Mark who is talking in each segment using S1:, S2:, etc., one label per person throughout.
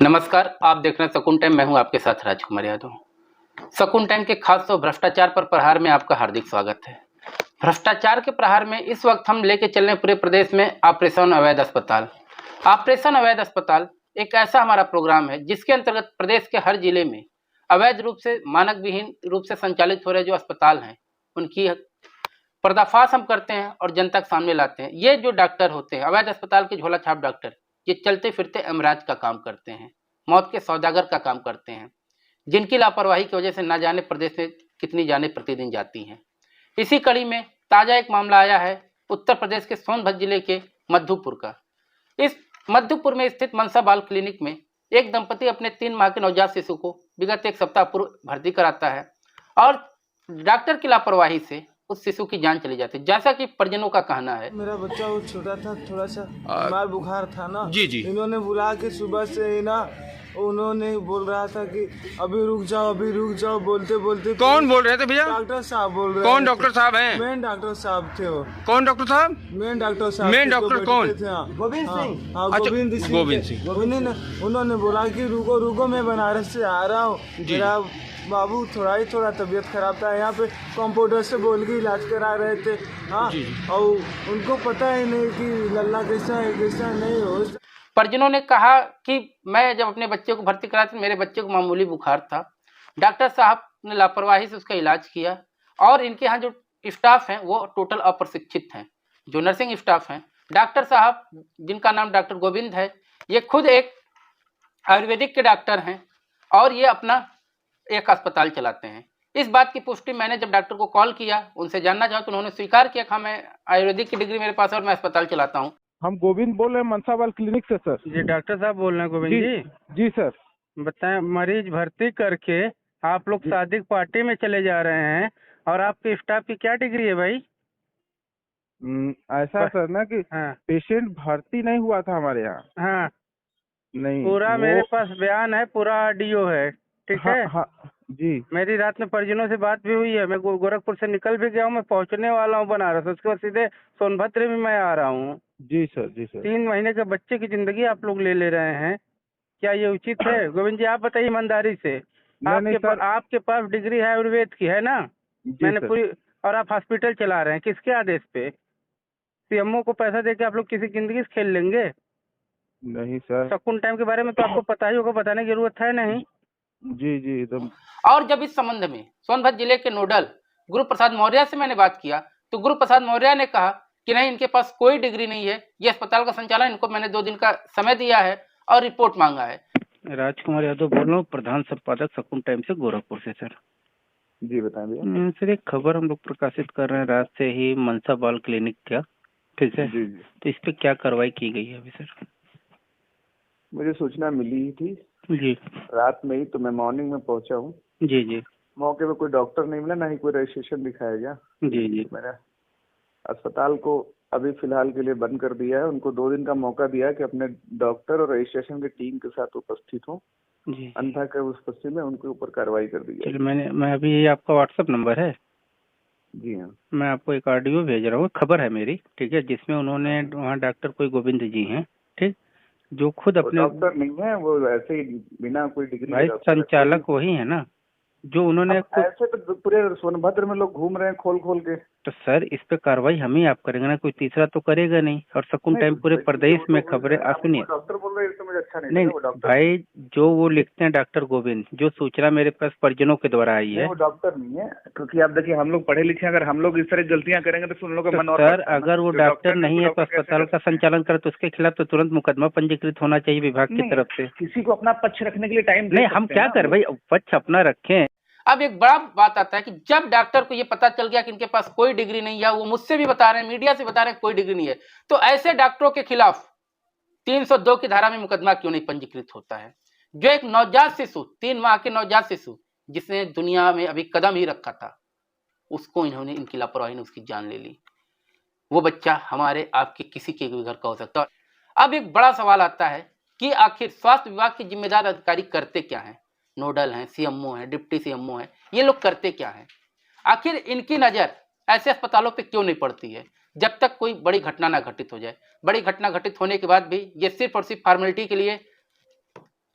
S1: नमस्कार, आप देख रहे हैं सकून टाइम। मैं हूं आपके साथ राजकुमार यादव। सकून टाइम के खास शो भ्रष्टाचार पर प्रहार में आपका हार्दिक स्वागत है। भ्रष्टाचार के प्रहार में इस वक्त हम लेके चल रहे हैं पूरे प्रदेश में ऑपरेशन अवैध अस्पताल। ऑपरेशन अवैध अस्पताल एक ऐसा हमारा प्रोग्राम है जिसके अंतर्गत प्रदेश के हर जिले में अवैध रूप से, मानक विहीन रूप से संचालित हो रहे जो अस्पताल हैं उनकी पर्दाफाश हम करते हैं और जनता के सामने लाते हैं। ये जो डॉक्टर होते हैं अवैध अस्पताल के झोला छाप डॉक्टर, ये चलते फिरते अमराज का काम करते हैं, मौत के सौदागर का काम करते हैं, जिनकी लापरवाही की वजह से न जाने प्रदेश में कितनी जाने प्रतिदिन जाती हैं। इसी कड़ी में ताज़ा एक मामला आया है उत्तर प्रदेश के सोनभद्र जिले के मधुपुर का। इस मधुपुर में स्थित मनसा बाल क्लिनिक में एक दंपति अपने 3 माह के नवजात शिशु को विगत एक सप्ताह पूर्व भर्ती कराता है और डॉक्टर की लापरवाही से उस शिशु की जान चली जाती है। जैसा कि परिजनों का कहना है,
S2: मेरा बच्चा वो छोटा था, थोड़ा सा बीमार बुखार था ना
S3: जी जी।
S2: इन्होंने बुला के सुबह से ना उन्होंने बोल रहा था कि अभी रुक जाओ बोलते बोलते।
S3: कौन बोल रहे थे भैया?
S2: डॉक्टर साहब बोल रहे।
S3: कौन डॉक्टर साहब हैं?
S2: मेन डॉक्टर साहब थे वो।
S3: कौन डॉक्टर साहब?
S2: मेन डॉक्टर साहब।
S3: मेन डॉक्टर कौन?
S2: गोविंद सिंह। हाँ,
S3: अच्छा,
S2: गोविंद सिंह। उन्होंने बोला कि रुको मैं बनारस से आ रहा हूँ, मेरा बाबू थोड़ा तबीयत खराब था, यहाँ पे कंप्यूटर से बोल के इलाज करा रहे थे। हाँ, और उनको पता ही नहीं कि लल्ला कैसा है कैसा नहीं हो।
S1: परिजनों ने कहा कि मैं जब अपने बच्चे को भर्ती कराया तो मेरे बच्चे को मामूली बुखार था, डॉक्टर साहब ने लापरवाही से उसका इलाज किया और इनके यहाँ जो स्टाफ हैं वो टोटल अप्रशिक्षित हैं। जो नर्सिंग स्टाफ हैं, डॉक्टर साहब जिनका नाम डॉक्टर गोविंद है, ये खुद एक आयुर्वेदिक के डॉक्टर हैं और ये अपना एक अस्पताल चलाते हैं। इस बात की पुष्टि मैंने जब डॉक्टर को कॉल किया, उनसे जानना चाहा तो उन्होंने स्वीकार किया कि हाँ, मैं आयुर्वेदिक की डिग्री मेरे पास है और मैं अस्पताल चलाता हूँ।
S4: हम गोविंद बोल रहे हैं मनसा बाल क्लिनिक से सर।
S5: जी डॉक्टर साहब बोल रहे हैं गोविंद जी?
S4: जी सर।
S5: बताएं, मरीज भर्ती करके आप लोग शादी पार्टी में चले जा रहे हैं और आपके स्टाफ की क्या डिग्री है भाई?
S4: ऐसा सर ना कि
S5: हाँ
S4: पेशेंट भर्ती नहीं हुआ था हमारे यहाँ।
S5: हाँ,
S4: नहीं,
S5: पूरा मेरे पास बयान है, पूरा ऑडियो है, ठीक है?
S4: हाँ जी।
S5: मेरी रात में परिजनों से बात भी हुई है। मैं गोरखपुर से निकल भी गया हूँ, मैं पहुँचने वाला हूँ बनारस, उसके बाद सीधे सोनभद्र में मैं आ रहा हूँ।
S4: जी सर।
S5: 3 महीने के बच्चे की जिंदगी आप लोग ले रहे हैं, क्या ये उचित है? गोविंद जी आप बताइए ईमानदारी से। आपके पास डिग्री है आयुर्वेद की, है ना? मैंने पूरी, और आप हॉस्पिटल चला रहे हैं किसके आदेश पे? सीएमओ को पैसा देके आप लोग किसी जिंदगी से खेल लेंगे?
S4: नहीं सर।
S5: सकून टाइम के बारे में तो आपको पता ही होगा, बताने की जरूरत है नहीं?
S4: जी एकदम।
S1: और जब इस संबंध में सोनभद्र जिले के नोडल गुरु प्रसाद मौर्य से मैंने बात किया तो गुरु प्रसाद मौर्य ने कहा कि नहीं, इनके पास कोई डिग्री नहीं है, ये अस्पताल का संचालन, इनको मैंने 2 दिन का समय दिया है और रिपोर्ट मांगा है।
S5: राजकुमार यादव बोल रहा हूँ, प्रधान संपादक सकून टाइम से गोरखपुर से। सर
S4: जी बताएं भैया।
S5: सर एक खबर हम लोग प्रकाशित कर रहे हैं रात से ही मनसा बाल क्लिनिक का, ठीक है?
S4: जी।
S5: तो इस पे क्या कार्रवाई की गई है अभी सर?
S4: मुझे सूचना मिली ही थी
S5: जी
S4: रात में ही, तो मैं मॉर्निंग में पहुंचा हूँ।
S5: जी।
S4: मौके पे कोई डॉक्टर नहीं मिला, ना ही कोई रजिस्ट्रेशन दिखाया गया।
S5: जी।
S4: मैंने अस्पताल को अभी फिलहाल के लिए बंद कर दिया है। उनको 2 दिन का मौका दिया कि अपने डॉक्टर और रजिस्ट्रेशन की टीम के साथ उपस्थित हो
S5: जी।
S4: अन्यथा कर उस स्थिति में उनके ऊपर कार्रवाई कर दी है।
S5: चलिए, मैं अभी, आपका व्हाट्सएप नंबर है?
S4: जी हाँ।
S5: मैं आपको एक ऑडियो भेज रहा हूँ, खबर है मेरी, ठीक है, जिसमें उन्होंने, वहाँ डॉक्टर कोई गोविंद जी हैं, ठीक, जो खुद अपने
S4: डॉक्टर नहीं है, वो ऐसे ही बिना कोई डिग्री।
S5: भाई संचालक वही है ना, जो उन्होंने
S4: ऐसे तो पूरे सोनभद्र में लोग घूम रहे हैं खोल के।
S5: तो सर इस पे कार्रवाई हम ही आप करेंगे ना, कोई तीसरा तो करेगा नहीं। और सकून टाइम पूरे प्रदेश में खबरें, सुनिए,
S4: डॉक्टर बोल रहे हैं तो मुझे अच्छा
S5: नहीं भाई, जो वो लिखते हैं डॉक्टर गोविंद, जो सूचना मेरे पास परिजनों के द्वारा आई है,
S4: वो डॉक्टर नहीं है। क्योंकि आप देखिए, हम लोग पढ़े लिखे, अगर हम लोग इस तरह गलतियां करेंगे तो उन लोगों का मन।
S5: सर अगर वो डॉक्टर नहीं है तो अस्पताल का संचालन करे तो उसके खिलाफ तो तुरंत मुकदमा पंजीकृत होना चाहिए विभाग की तरफ से।
S4: किसी को अपना पक्ष रखने के लिए टाइम
S5: नहीं, हम क्या करें भाई, पक्ष अपना रखें।
S1: अब एक बड़ा बात आता है कि जब डॉक्टर को ये पता चल गया कि इनके पास कोई डिग्री नहीं है, वो मुझसे भी बता रहे हैं, मीडिया से बता रहे हैं कोई डिग्री नहीं है, तो ऐसे डॉक्टरों के खिलाफ 302 की धारा में मुकदमा क्यों नहीं पंजीकृत होता है? जो एक नवजात शिशु, 3 माह के नवजात शिशु, जिसने दुनिया में अभी कदम ही रखा था, उसको इन्होंने, इनकी लापरवाही ने उसकी जान ले ली। वो बच्चा हमारे आपके किसी के भी घर का हो सकता है। अब एक बड़ा सवाल आता है कि आखिर स्वास्थ्य विभाग के जिम्मेदार अधिकारी करते क्या हैं? नोडल हैं, सीएमओ हैं, डिप्टी सीएमओ हैं, ये लोग करते क्या हैं? आखिर इनकी नज़र ऐसे अस्पतालों पे क्यों नहीं पड़ती है जब तक कोई बड़ी घटना ना घटित हो जाए? बड़ी घटना घटित होने के बाद भी ये सिर्फ और सिर्फ फॉर्मेलिटी के लिए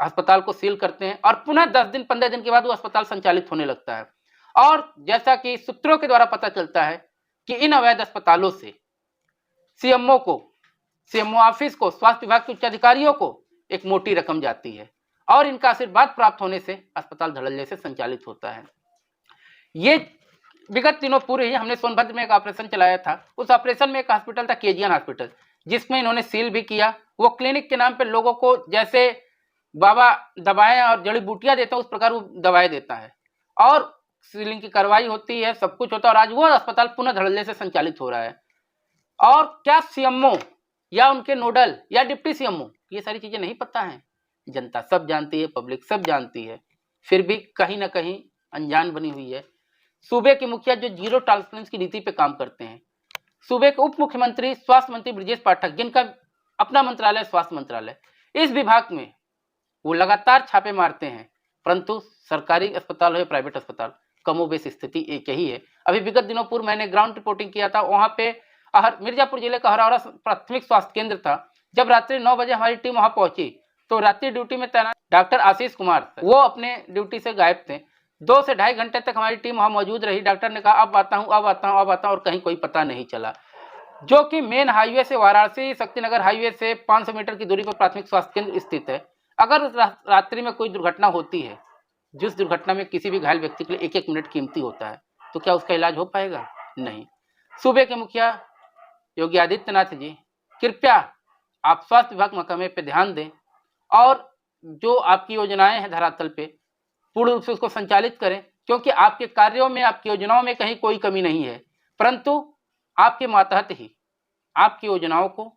S1: अस्पताल को सील करते हैं और पुनः 10 दिन 15 दिन के बाद वो अस्पताल संचालित होने लगता है। और जैसा कि सूत्रों के द्वारा पता चलता है कि इन अवैध अस्पतालों से सीएमओ ऑफिस को, स्वास्थ्य विभाग के उच्च अधिकारियों को एक मोटी रकम जाती है और इनका आशीर्वाद प्राप्त होने से अस्पताल धड़ल्ले से संचालित होता है। ये विगत दिनों पूर्व ही हमने सोनभद्र में एक ऑपरेशन चलाया था। उस ऑपरेशन में एक हॉस्पिटल था, केजीएन हॉस्पिटल, जिसमें इन्होंने सील भी किया। वो क्लिनिक के नाम पर लोगों को जैसे बाबा दवाएं और जड़ी बूटियां देता है उस प्रकार वो दवाएं देता है और सीलिंग की कार्रवाई होती है, सब कुछ होता है और आज वो अस्पताल पुनः धड़ल्ले से संचालित हो रहा है। और क्या सीएमओ या उनके नोडल या डिप्टी सीएमओ ये सारी चीजें नहीं पता है? जनता सब जानती है, पब्लिक सब जानती है, फिर भी कहीं ना कहीं अनजान बनी हुई है। सूबे के मुखिया जो जीरो टॉलरेंस की नीति पे काम करते हैं, सूबे के उप मुख्यमंत्री स्वास्थ्य मंत्री ब्रजेश पाठक, जिनका अपना मंत्रालय स्वास्थ्य मंत्रालय, इस विभाग में वो लगातार छापे मारते हैं, परंतु सरकारी अस्पताल हो या प्राइवेट अस्पताल कमोबेश स्थिति एक ही है। अभी विगत दिनों पूर्व मैंने ग्राउंड रिपोर्टिंग किया था, वहां पे मिर्जापुर जिले का हरौरा प्राथमिक स्वास्थ्य केंद्र था। जब रात्रि 9 बजे हमारी टीम वहां पहुंची तो रात्रि ड्यूटी में तैनात डॉक्टर आशीष कुमार, वो अपने ड्यूटी से गायब थे। 2 से ढाई घंटे तक हमारी टीम वहां मौजूद रही। डॉक्टर ने कहा अब आता हूं और कहीं कोई पता नहीं चला। जो कि मेन हाईवे से वाराणसी शक्तिनगर हाईवे से 500 मीटर की दूरी पर प्राथमिक स्वास्थ्य केंद्र स्थित है। अगर रात्रि में कोई दुर्घटना होती है, जिस दुर्घटना में किसी भी घायल व्यक्ति के लिए 1-1 मिनट कीमती होता है, तो क्या उसका इलाज हो पाएगा? नहीं। सूबे के मुखिया योगी आदित्यनाथ जी, कृपया आप स्वास्थ्य विभाग महकमे पे ध्यान दें और जो आपकी योजनाएं हैं धरातल पे पूर्ण रूप से उसको संचालित करें, क्योंकि आपके कार्यों में, आपकी योजनाओं में कहीं कोई कमी नहीं है, परंतु आपके मातहत ही आपकी योजनाओं को,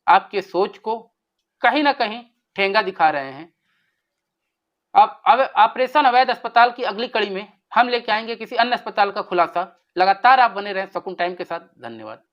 S1: आपके सोच को कहीं ना कहीं ठेंगा दिखा रहे हैं। अब ऑपरेशन अवैध अस्पताल की अगली कड़ी में हम लेके आएंगे किसी अन्य अस्पताल का खुलासा। लगातार आप बने रहें सकून टाइम के साथ। धन्यवाद।